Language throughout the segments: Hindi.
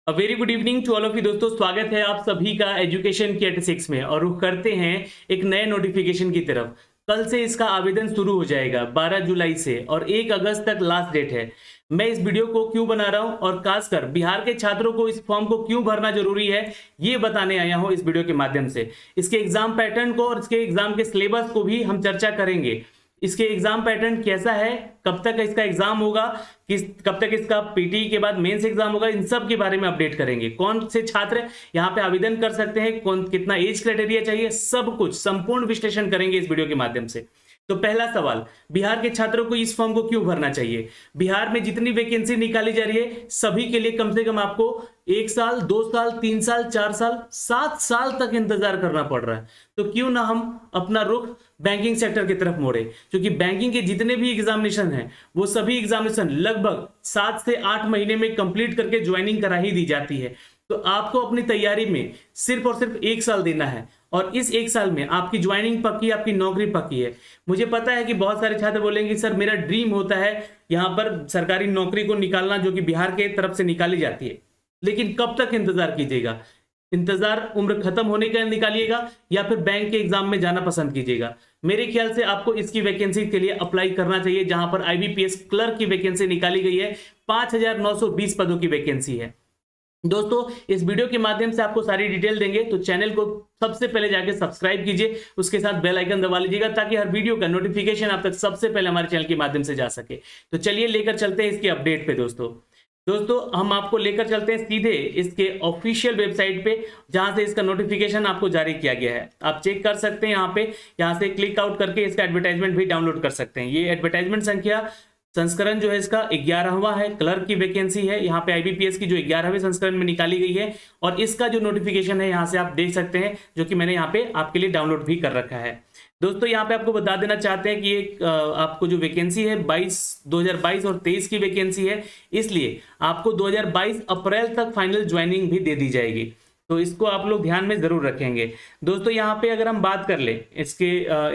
Very good evening to all of you दोस्तों। स्वागत है आप सभी का एजुकेशन के 86 में और रुख करते हैं एक नए नोटिफिकेशन की तरफ। कल से इसका आवेदन शुरू हो जाएगा 12 जुलाई से और 1 अगस्त तक लास्ट डेट है। मैं इस वीडियो को क्यों बना रहा हूं और खासकर बिहार के छात्रों को इस फॉर्म को क्यों भरना जरूरी है ये बताने आया हूं इस वीडियो के माध्यम से। इसके एग्जाम पैटर्न को और इसके एग्जाम के सिलेबस को भी हम चर्चा करेंगे। इसके एग्जाम पैटर्न कैसा है, कब तक इसका एग्जाम होगा, कब तक इसका पीटी के बाद मेंस एग्जाम होगा, इन सब के बारे में अपडेट करेंगे। कौन से छात्र यहाँ पे आवेदन कर सकते हैं, कौन कितना एज क्राइटेरिया चाहिए, सब कुछ संपूर्ण विश्लेषण करेंगे इस वीडियो के माध्यम से। तो पहला सवाल, बिहार के छात्रों को इस फॉर्म को क्यों भरना चाहिए। बिहार में जितनी वैकेंसी निकाली जा रही है सभी के लिए कम से कम आपको 1 साल, 2 साल, 3 साल, 4 साल, 7 साल तक इंतजार करना पड़ रहा है। तो क्यों ना हम अपना रुख बैंकिंग सेक्टर की तरफ मोड़े, क्योंकि बैंकिंग के जितने भी एग्जामिनेशन हैं वो सभी एग्जामिनेशन लगभग 7 से 8 महीने में कंप्लीट करके ज्वाइनिंग करा ही दी जाती है। तो आपको अपनी तैयारी में सिर्फ और सिर्फ 1 साल देना है और इस 1 साल में आपकी ज्वाइनिंग पक्की, आपकी नौकरी पक्की है। मुझे पता है कि बहुत सारे छात्र बोलेंगे सर मेरा ड्रीम होता है यहाँ पर सरकारी नौकरी को निकालना जो कि बिहार के तरफ से निकाली जाती है, लेकिन कब तक इंतजार कीजिएगा। इंतजार उम्र खत्म होने का निकालिएगा या फिर बैंक के एग्जाम में जाना पसंद कीजिएगा। मेरे ख्याल से आपको इसकी वैकेंसी के लिए अप्लाई करना चाहिए, जहां पर आईबीपीएस क्लर्क की वैकेंसी निकाली गई है। 5920 पदों की वैकेंसी है। दोस्तों इस वीडियो के माध्यम से आपको सारी डिटेल देंगे, तो चैनल को सबसे पहले जाके सब्सक्राइब कीजिए, उसके साथ बेल आइकन दबा लीजिएगा ताकि हर वीडियो का नोटिफिकेशन आप तक सबसे पहले हमारे चैनल के माध्यम से जा सके। तो चलिए लेकर चलते हैं इसकी अपडेट पे। दोस्तों हम आपको लेकर चलते हैं सीधे इसके ऑफिशियल वेबसाइट पे, जहां से इसका नोटिफिकेशन आपको जारी किया गया है। आप चेक कर सकते हैं यहाँ से क्लिक आउट करके इसका एडवर्टाइजमेंट भी डाउनलोड कर सकते हैं। ये एडवर्टाइजमेंट संख्या संस्करण जो है इसका 11वां है, क्लर्क की वैकेंसी है। यहाँ पे आईबीपीएस की जो 11वें संस्करण में निकाली गई है और इसका जो नोटिफिकेशन है यहाँ से आप देख सकते हैं, जो कि मैंने यहाँ पे आपके लिए डाउनलोड भी कर रखा है। दोस्तों यहाँ पे आपको बता देना चाहते हैं कि ये आपको जो वैकेंसी है 2022 और 23 की वैकेंसी है, इसलिए आपको 2022 अप्रैल तक फाइनल ज्वाइनिंग भी दे दी जाएगी। तो इसको आप लोग ध्यान में जरूर रखेंगे। दोस्तों यहाँ पे अगर हम बात कर ले इसके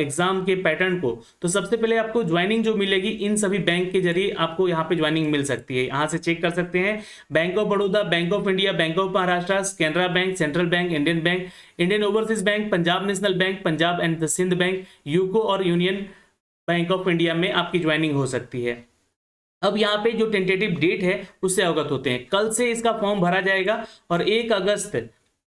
एग्जाम के पैटर्न को, तो सबसे पहले आपको ज्वाइनिंग जो मिलेगी इन सभी बैंक के जरिए आपको यहाँ पे ज्वाइनिंग मिल सकती है। यहाँ से चेक कर सकते हैं, bank of Baroda, bank of India, bank of Maharashtra, Canara bank, central bank, Indian bank, Indian overseas bank, Punjab national bank, Punjab and Sind bank, UCO और यूनियन बैंक ऑफ इंडिया में आपकी ज्वाइनिंग हो सकती है। अब यहाँ पे जो टेंटेटिव डेट है उससे अवगत होते हैं। कल से इसका फॉर्म भरा जाएगा और 1 अगस्त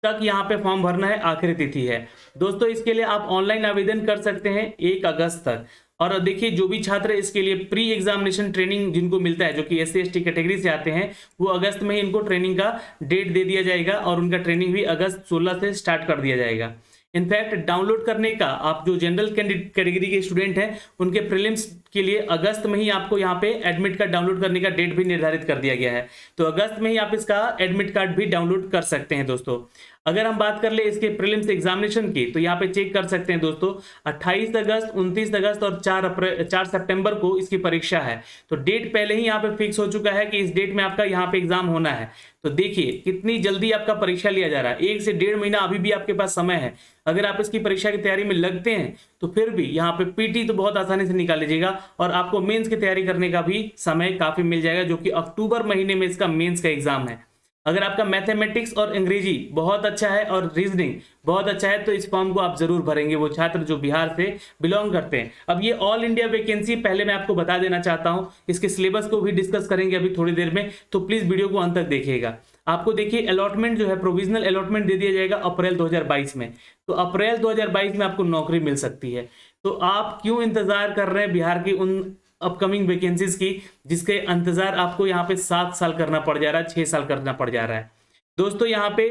तक यहाँ पे फॉर्म भरना है, आखिरी तिथि है। दोस्तों इसके लिए आप ऑनलाइन आवेदन कर सकते हैं 1 अगस्त तक। और देखिए जो भी छात्र इसके लिए प्री एग्जामिनेशन ट्रेनिंग जिनको मिलता है, जो कि SC ST कैटेगरी से आते हैं, वो अगस्त में ही इनको ट्रेनिंग का डेट दे दिया जाएगा और उनका ट्रेनिंग भी अगस्त 16 से स्टार्ट कर दिया जाएगा। इनफैक्ट डाउनलोड करने का आप जो जनरल कैटेगरी के स्टूडेंट हैं उनके प्रीलिम्स के लिए अगस्त में ही आपको यहाँ पे एडमिट कार्ड डाउनलोड करने का डेट भी निर्धारित कर दिया गया है। तो अगस्त में ही आप इसका एडमिट कार्ड भी डाउनलोड कर सकते हैं। दोस्तों अगर हम बात कर ले इसके प्रीलिम्स एग्जामिनेशन की, तो यहाँ पे चेक कर सकते हैं दोस्तों 28 अगस्त, 29 अगस्त और 4 सितंबर को इसकी परीक्षा है। तो डेट पहले ही यहाँ पे फिक्स हो चुका है कि इस डेट में आपका यहाँ पे एग्जाम होना है। तो देखिए कितनी जल्दी आपका परीक्षा लिया जा रहा है। 1 से 1.5 महीना अभी भी आपके पास समय है। अगर आप इसकी परीक्षा की तैयारी में लगते हैं तो फिर भी यहाँ पे पीटी तो बहुत आसानी से निकाल लीजिएगा और आपको मेंस की तैयारी करने का भी समय काफी मिल जाएगा, जो कि अक्टूबर महीने में इसका मेंस का एग्जाम है। अगर आपका मैथमेटिक्स और अंग्रेजी बहुत अच्छा है और रीजनिंग बहुत अच्छा है तो इस फॉर्म को आप जरूर भरेंगे, वो छात्र जो बिहार से बिलोंग करते हैं। अब ये ऑल इंडिया वैकेंसी पहले मैं आपको बता देना चाहता हूं, इसके सिलेबस को भी डिस्कस करेंगे अभी थोड़ी देर में, तो प्लीज वीडियो को अंत तक देखिएगा। आपको देखिए अलॉटमेंट जो है, प्रोविजनल अलॉटमेंट दे दिया जाएगा अप्रैल 2022 में। तो अप्रैल 2022 में आपको नौकरी मिल सकती है। तो आप क्यों इंतजार कर रहे हैं बिहार की उन अपकमिंग वैकेंसीज की, जिसके इंतजार आपको यहाँ पे 7 साल करना पड़ जा रहा है, 6 साल करना पड़ जा रहा है। दोस्तों यहाँ पे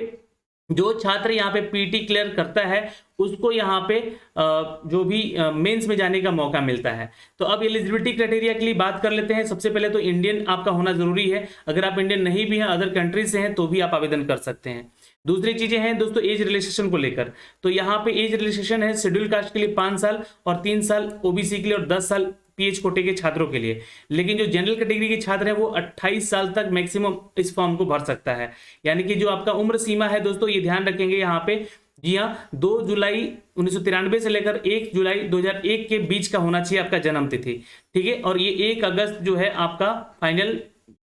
जो छात्र यहाँ पे पीटी क्लियर करता है उसको यहाँ पे जो भी मेंस में जाने का मौका मिलता है। तो अब एलिजिबिलिटी क्राइटेरिया के लिए बात कर लेते हैं। सबसे पहले तो इंडियन आपका होना जरूरी है। अगर आप इंडियन नहीं भी हैं, अदर कंट्रीज से हैं, तो भी आप आवेदन कर सकते हैं। दूसरी चीजें हैं दोस्तों एज रिलैक्सेशन को लेकर, तो यहाँ पे एज रिलैक्सेशन है शेड्यूल कास्ट के लिए 5 साल और 3 साल ओबीसी के लिए और 10 साल पीएच कोटे के छात्रों के लिए। लेकिन जो जनरल कैटेगरी के छात्र है वो 28 साल तक मैक्सिमम इस फॉर्म को भर सकता है। यानी कि जो आपका उम्र सीमा है दोस्तों, ये ध्यान रखेंगे यहाँ पे, जी हाँ, 2 जुलाई 1993 से लेकर 1 जुलाई 2001 के बीच का होना चाहिए आपका जन्म तिथि, ठीक है। और ये 1 अगस्त जो है आपका फाइनल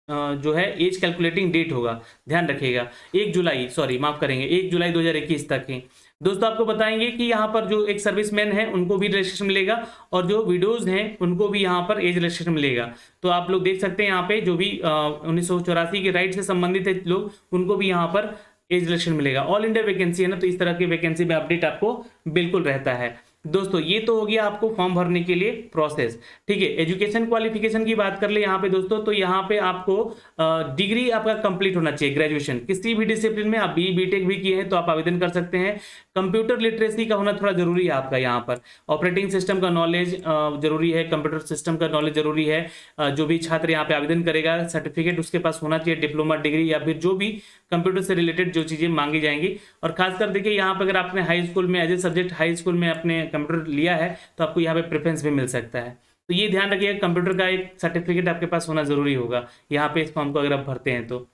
जो है एज कैलकुलेटिंग डेट होगा, ध्यान रखिएगा 1 जुलाई, सॉरी माफ करेंगे 1 जुलाई 2021 तक ही। दोस्तों आपको बताएंगे कि यहाँ पर जो एक सर्विसमैन है उनको भी रजिस्ट्रेशन मिलेगा और जो विडोज हैं उनको भी यहाँ पर एज रजिस्ट्रेशन मिलेगा। तो आप लोग देख सकते हैं यहाँ पे जो भी 1984 के राइट से संबंधित है लोग, उनको भी यहाँ पर एज रजिस्ट्रेशन मिलेगा। ऑल इंडिया वैकेंसी है ना, तो इस तरह की वैकेंसी में अपडेट आपको बिल्कुल रहता है। दोस्तों ये तो हो गया आपको फॉर्म भरने के लिए प्रोसेस, ठीक है। एजुकेशन क्वालिफिकेशन की बात कर ले यहाँ पे दोस्तों, तो यहाँ पे आपको डिग्री आपका कंप्लीट होना चाहिए, ग्रेजुएशन किसी भी डिसिप्लिन में, आप बीटेक भी किए हैं तो आप आवेदन कर सकते हैं। कंप्यूटर लिटरेसी का होना थोड़ा जरूरी है आपका यहाँ पर, ऑपरेटिंग सिस्टम का नॉलेज जरूरी है, कंप्यूटर सिस्टम का नॉलेज जरूरी है। जो भी छात्र यहाँ पे आवेदन करेगा सर्टिफिकेट उसके पास होना चाहिए, डिप्लोमा डिग्री या फिर जो भी कंप्यूटर से रिलेटेड जो चीजें मांगी जाएंगी। और खासकर देखिए यहाँ पे अगर आपने हाई स्कूल में as a subject high school में अपने कंप्यूटर लिया है तो आपको यहाँ पे प्रेफरेंस भी मिल सकता है। तो ये ध्यान रखिएगा, कंप्यूटर का एक सर्टिफिकेट आपके पास होना जरूरी होगा यहाँ पे इस फॉर्म को अगर आप भरते हैं तो।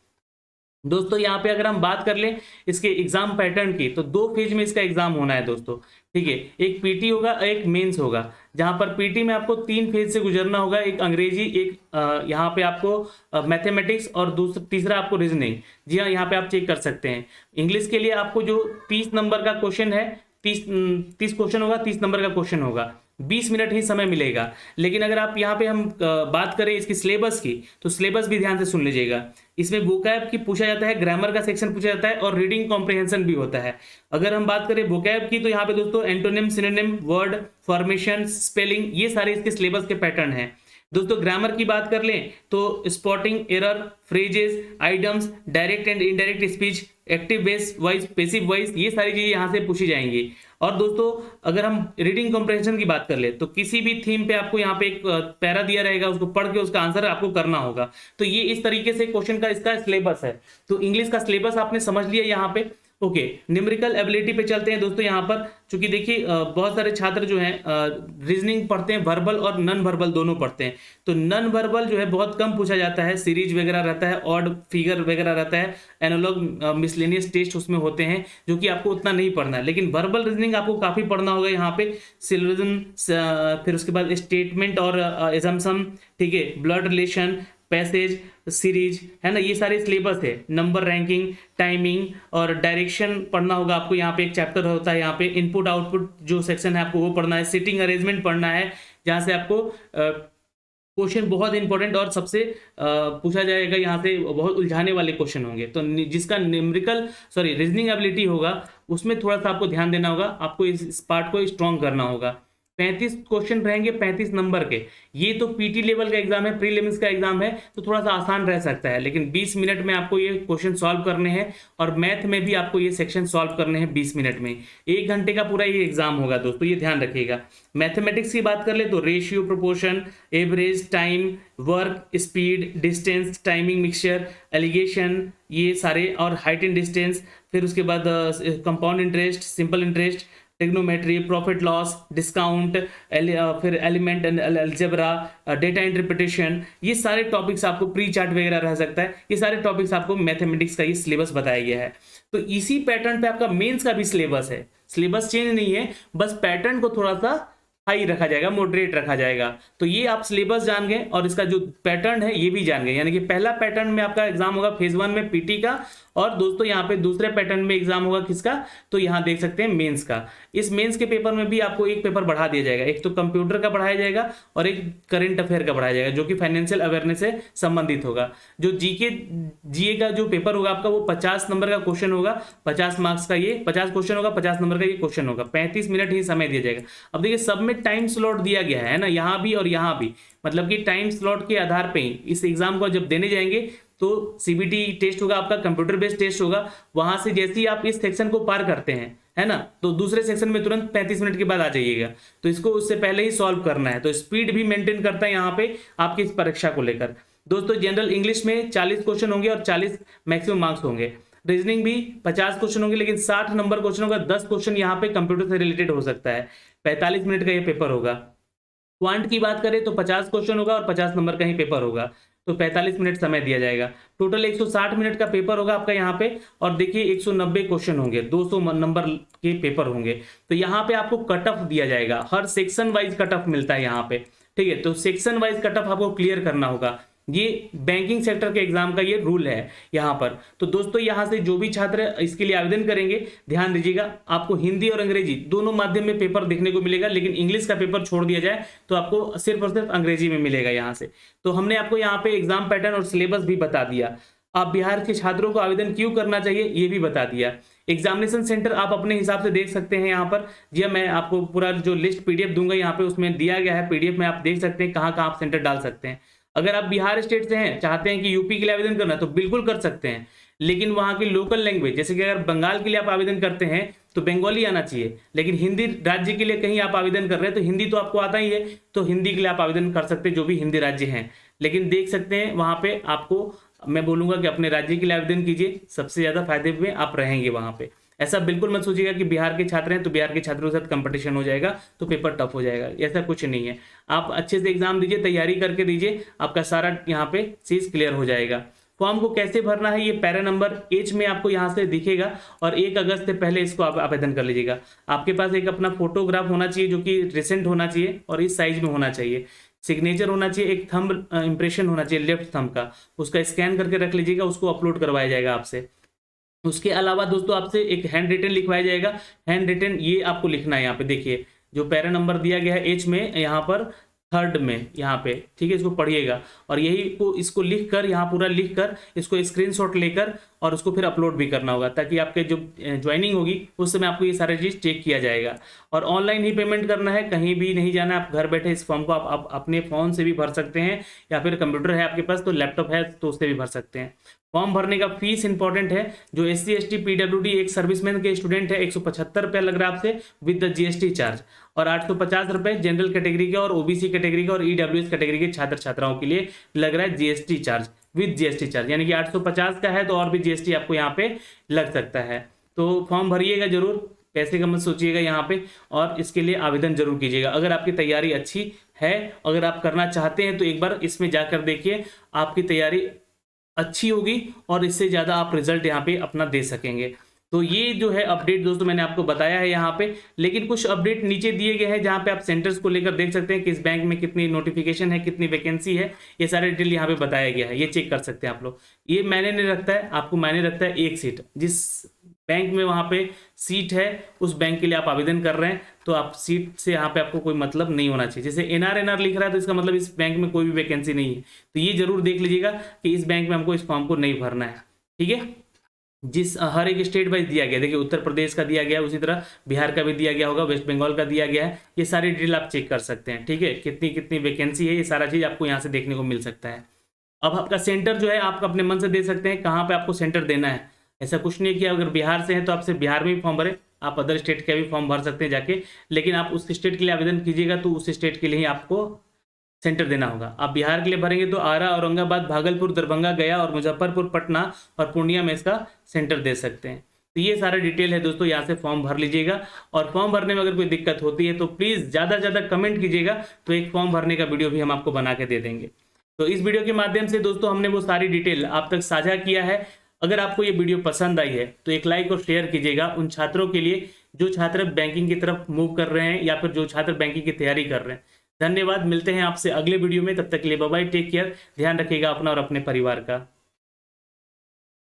दोस्तों यहाँ पे अगर हम बात कर लें इसके एग्जाम पैटर्न की, तो 2 फेज में इसका एग्जाम होना है दोस्तों, ठीक है। एक पीटी होगा, एक मेंस होगा, जहां पर पीटी में आपको 3 फेज से गुजरना होगा, एक अंग्रेजी, एक यहाँ पे आपको मैथमेटिक्स और तीसरा आपको रीजनिंग। जी हाँ, यहाँ पे आप चेक कर सकते हैं। इंग्लिश के लिए आपको जो 30 नंबर का क्वेश्चन है, 30 क्वेश्चन होगा, 30 नंबर का क्वेश्चन होगा, 20 मिनट ही समय मिलेगा। लेकिन अगर आप यहाँ पे हम बात करें इसकी सिलेबस की, तो सिलेबस भी ध्यान से सुन लीजिएगा। इसमें वोकैब की पूछा जाता है, ग्रामर का सेक्शन पूछा जाता है और रीडिंग कॉम्प्रिहेंशन भी होता है। अगर हम बात करें वोकैब की, तो यहाँ पे दोस्तों antonym, synonym, word formation, spelling, ये सारे इसके सिलेबस के पैटर्न हैं। दोस्तों ग्रामर की बात कर लें तो spotting error, phrases, items, direct and indirect speech, active base voice, passive voice, ये सारी चीजें यहाँ से पूछी जाएंगी। और दोस्तों अगर हम रीडिंग कॉम्प्रिहेंशन की बात कर ले, तो किसी भी थीम पे आपको यहाँ पे एक पैरा दिया रहेगा, उसको पढ़ के उसका आंसर आपको करना होगा। तो ये इस तरीके से क्वेश्चन का इसका सिलेबस है। तो इंग्लिश का सिलेबस आपने समझ लिया यहाँ पे, ओके। न्यूमेरिकल एबिलिटी पे चलते हैं दोस्तों। यहाँ पर चूंकि देखिए बहुत सारे छात्र जो हैं रीजनिंग पढ़ते हैं, वर्बल और नॉन वर्बल दोनों पढ़ते हैं। तो नॉन वर्बल जो है बहुत कम पूछा जाता है, सीरीज वगैरह रहता है, ऑड फिगर वगैरह रहता है, एनालॉग मिसलेनियस टेस्ट उसमें होते हैं, जो कि आपको उतना नहीं पढ़ना है। लेकिन वर्बल रीजनिंग आपको काफी पढ़ना होगा यहाँ पे, सिलोजिज्म, फिर उसके बाद स्टेटमेंट और एजम्पशन, ठीक है, ब्लड रिलेशन, पैसेज, सीरीज, है ना, ये सारे सिलेबस है। नंबर रैंकिंग, टाइमिंग और डायरेक्शन पढ़ना होगा आपको। यहाँ पे एक चैप्टर होता है, यहाँ पे इनपुट आउटपुट जो सेक्शन है आपको वो पढ़ना है। सिटिंग अरेंजमेंट पढ़ना है, जहाँ से आपको क्वेश्चन बहुत इंपॉर्टेंट और सबसे पूछा जाएगा, यहाँ से बहुत उलझाने वाले क्वेश्चन होंगे। तो जिसका रीजनिंग एबिलिटी होगा उसमें थोड़ा सा आपको ध्यान देना होगा, आपको इस पार्ट को स्ट्रॉन्ग करना होगा। 35 क्वेश्चन रहेंगे 35 नंबर के। ये तो पीटी लेवल का एग्जाम है, प्रीलिम्स का एग्जाम है, तो थोड़ा सा आसान रह सकता है। लेकिन 20 मिनट में आपको ये क्वेश्चन सॉल्व करने हैं और मैथ में भी आपको ये सेक्शन सॉल्व करने हैं 20 मिनट में। 1 घंटे का पूरा ये एग्जाम होगा दोस्तों, ये ध्यान रखिएगा। मैथमेटिक्स की बात कर ले तो ratio, proportion, average, time, work, speed, distance, timing, mixture, alligation, ये सारे, और हाइट एंड डिस्टेंस, फिर उसके बाद compound interest, simple interest, trigonometry, profit loss, discount, फिर element and algebra, data interpretation, ये सारे टॉपिक्स आपको प्री चार्ट वगैरह रह सकता है। ये सारे टॉपिक्स आपको मैथमेटिक्स का ये सिलेबस बताया गया है। तो इसी पैटर्न पे आपका मेंस का भी सिलेबस है, सिलेबस चेंज नहीं है, बस पैटर्न को थोड़ा सा हाई रखा जाएगा, मॉडरेट रखा जाएगा। तो ये आप सिलेबस जान गए और इसका जो पैटर्न है ये भी जान गए। यानी कि पहला पैटर्न में आपका एग्जाम होगा फेज 1 में पीटी का, और दोस्तों यहाँ पे दूसरे पैटर्न में एग्जाम होगा किसका, तो यहाँ देख सकते हैं मेंस का। इस मेंस के पेपर में भी आपको एक पेपर बढ़ा दिया जाएगा, एक तो कंप्यूटर का बढ़ाया जाएगा और एक करंट अफेयर का बढ़ाया जाएगा, जो कि फाइनेंशियल अवेयरनेस से संबंधित होगा। जो जीए का जो पेपर होगा आपका, वो 50 नंबर का क्वेश्चन होगा, 50 मार्क्स का, ये 50 क्वेश्चन होगा, 50 नंबर का ये क्वेश्चन होगा, 35 मिनट ही समय दिया जाएगा। अब देखिए सब में टाइम स्लॉट दिया गया है ना, यहाँ भी और यहाँ भी, मतलब कि टाइम स्लॉट के आधार पे ही इस एग्जाम को जब देने जाएंगे तो सीबीटी टेस्ट होगा आपका, कंप्यूटर बेस्ड टेस्ट होगा। वहां से जैसे ही आप इस सेक्शन को पार करते हैं, है ना, तो दूसरे सेक्शन में तुरंत 35 मिनट के बाद आ जाइएगा। तो इसको उससे पहले ही सॉल्व करना है। तो स्पीड भी मेंटेन करता है यहाँ पे आपकी इस परीक्षा को लेकर। दोस्तों जनरल इंग्लिश में 40 क्वेश्चन होंगे और 40 मैक्सिमम मार्क्स होंगे। रीजनिंग भी 50 क्वेश्चन होंगे, लेकिन 60 नंबर क्वेश्चन होगा, 10 क्वेश्चन यहाँ पे कंप्यूटर से रिलेटेड हो सकता है। 45 मिनट का ये पेपर होगा। क्वांट की बात करें तो 50 क्वेश्चन होगा और 50 नंबर का ही पेपर होगा, तो 45 मिनट समय दिया जाएगा। टोटल 160 मिनट का पेपर होगा आपका यहाँ पे, और देखिए 190 क्वेश्चन होंगे, 200 नंबर के पेपर होंगे। तो यहाँ पे आपको कट ऑफ दिया जाएगा, हर सेक्शन वाइज कट ऑफ मिलता है यहाँ पे, ठीक है। तो सेक्शन वाइज कट ऑफ आपको क्लियर करना होगा। ये बैंकिंग सेक्टर के एग्जाम का ये रूल है यहाँ पर। तो दोस्तों यहाँ से जो भी छात्र इसके लिए आवेदन करेंगे, ध्यान दीजिएगा, आपको हिंदी और अंग्रेजी दोनों माध्यम में पेपर देखने को मिलेगा, लेकिन इंग्लिश का पेपर छोड़ दिया जाए तो आपको सिर्फ और सिर्फ अंग्रेजी में मिलेगा यहाँ से। तो हमने आपको यहाँ पे एग्जाम पैटर्न और सिलेबस भी बता दिया। आप बिहार के छात्रों को आवेदन क्यों करना चाहिए ये भी बता दिया। एग्जामिनेशन सेंटर आप अपने हिसाब से देख सकते हैं यहाँ पर। जी मैं आपको पूरा जो लिस्ट पीडीएफ दूंगा यहाँ पे, उसमें दिया गया है पीडीएफ में, आप देख सकते हैं कहाँ कहाँ आप सेंटर डाल सकते हैं। अगर आप बिहार स्टेट से हैं, चाहते हैं कि यूपी के लिए आवेदन करना, तो बिल्कुल कर सकते हैं, लेकिन वहाँ की लोकल लैंग्वेज, जैसे कि अगर बंगाल के लिए आप आवेदन करते हैं तो बंगाली आना चाहिए, लेकिन हिंदी राज्य के लिए कहीं आप आवेदन कर रहे हैं तो हिंदी तो आपको आता ही है, तो हिंदी के लिए आप आवेदन कर सकते हैं जो भी हिंदी राज्य हैं। लेकिन देख सकते हैं वहाँ पे आपको मैं बोलूंगा कि अपने राज्य के लिए आवेदन कीजिए, सबसे ज्यादा फायदे में आप रहेंगे वहां पे। ऐसा बिल्कुल मत सोचिएगा कि बिहार के छात्र हैं तो बिहार के छात्रों के साथ कंपटीशन हो जाएगा तो पेपर टफ हो जाएगा, ऐसा कुछ नहीं है। आप अच्छे से एग्जाम दीजिए, तैयारी करके दीजिए, आपका सारा यहाँ पे चीज क्लियर हो जाएगा। फॉर्म को कैसे भरना है ये पैरा नंबर एच में आपको यहाँ से दिखेगा, और 1 अगस्त से पहले इसको आप आवेदन कर लीजिएगा। आपके पास एक अपना फोटोग्राफ होना चाहिए जो कि रिसेंट होना चाहिए और इस साइज में होना चाहिए, सिग्नेचर होना चाहिए, एक थंब इंप्रेशन होना चाहिए लेफ्ट थंब का, उसका स्कैन करके रख लीजिएगा, उसको अपलोड करवाया जाएगा आपसे। उसके अलावा दोस्तों आपसे एक हैंड रिटन लिखवाया जाएगा। हैंड रिटन ये आपको लिखना है, यहाँ पे देखिए जो पैरा नंबर दिया गया है एच में, यहाँ पर 3rd में यहाँ पे, ठीक है, इसको पढ़िएगा और यही को इसको लिख कर, यहाँ पूरा लिख कर इसको स्क्रीनशॉट लेकर और उसको फिर अपलोड भी करना होगा, ताकि आपके जो ज्वाइनिंग होगी उस समय आपको ये सारे चीज़ चेक किया जाएगा। और ऑनलाइन ही पेमेंट करना है, कहीं भी नहीं जाना, आप घर बैठे इस फॉर्म को आप अपने फ़ोन से भी भर सकते हैं, या फिर कंप्यूटर है आपके पास तो लैपटॉप है तो उससे भी भर सकते हैं। फॉर्म भरने का फीस इंपॉर्टेंट है। जो SC ST PWD एक सर्विसमैन के स्टूडेंट है 175 रुपये लग रहा है आपसे विद द GST चार्ज, और 850 रुपये जनरल कैटेगरी के और OBC कैटेगरी के और EWS कैटेगरी के छात्र छात्राओं के लिए लग रहा है GST charge with GST charge, यानी कि 850 का है तो और भी GST आपको यहाँ पे लग सकता है। तो फॉर्म भरिएगा जरूर, पैसे का मत सोचिएगा यहाँ पे, और इसके लिए आवेदन जरूर कीजिएगा। अगर आपकी तैयारी अच्छी है, अगर आप करना चाहते हैं तो एक बार इसमें जाकर देखिए, आपकी तैयारी अच्छी होगी और इससे ज़्यादा आप रिजल्ट यहाँ पे अपना दे सकेंगे। तो ये जो है अपडेट दोस्तों मैंने आपको बताया है यहाँ पे, लेकिन कुछ अपडेट नीचे दिए गए हैं जहाँ पे आप सेंटर्स को लेकर देख सकते हैं, किस बैंक में कितनी नोटिफिकेशन है, कितनी वैकेंसी है, ये सारे डिटेल यहाँ पे बताया गया है, ये चेक कर सकते हैं आप लोग। ये मायने नहीं रखता है, आपको मायने रखता है एक सीट, जिस बैंक में वहाँ पे सीट है उस बैंक के लिए आप आवेदन कर रहे हैं, तो आप सीट से यहाँ पे आपको कोई मतलब नहीं होना चाहिए। जैसे NR लिख रहा है तो इसका मतलब इस बैंक में कोई भी वैकेंसी नहीं है, तो ये जरूर देख लीजिएगा कि इस बैंक में हमको इस फॉर्म को नहीं भरना है, ठीक है। जिस हर एक स्टेट वाइज दिया गया, देखिए उत्तर प्रदेश का दिया गया, उसी तरह बिहार का भी दिया गया होगा, वेस्ट बंगाल का दिया गया है, ये सारी डिटेल आप चेक कर सकते हैं, ठीक है। कितनी कितनी वैकेंसी है, ये सारा चीज़ आपको यहाँ से देखने को मिल सकता है। अब आपका सेंटर जो है आप अपने मन से दे सकते हैं कहाँ पे आपको सेंटर देना है, ऐसा कुछ नहीं किया। अगर बिहार से है तो आप सिर्फ बिहार में ही फॉर्म भरें, आप अदर स्टेट का भी फॉर्म भर सकते हैं जाके, लेकिन आप उस स्टेट के लिए आवेदन कीजिएगा तो उस स्टेट के लिए ही आपको सेंटर देना होगा। आप बिहार के लिए भरेंगे तो आरा, औरंगाबाद, भागलपुर, दरभंगा, गया और मुजफ्फरपुर, पटना और पूर्णिया में इसका सेंटर दे सकते हैं। तो ये सारा डिटेल है दोस्तों, यहाँ से फॉर्म भर लीजिएगा। और फॉर्म भरने में अगर कोई दिक्कत होती है तो प्लीज़ ज़्यादा से ज़्यादा कमेंट कीजिएगा, तो एक फॉर्म भरने का वीडियो भी हम आपको बना के दे देंगे। तो इस वीडियो के माध्यम से दोस्तों हमने वो सारी डिटेल आप तक साझा किया है। अगर आपको ये वीडियो पसंद आई है तो एक लाइक और शेयर कीजिएगा उन छात्रों के लिए जो छात्र बैंकिंग की तरफ मूव कर रहे हैं या फिर जो छात्र बैंकिंग की तैयारी कर रहे हैं। धन्यवाद, मिलते हैं आपसे अगले वीडियो में, तब तक के लिए बाय बाय, टेक केयर, ध्यान रखिएगा अपना और अपने परिवार का।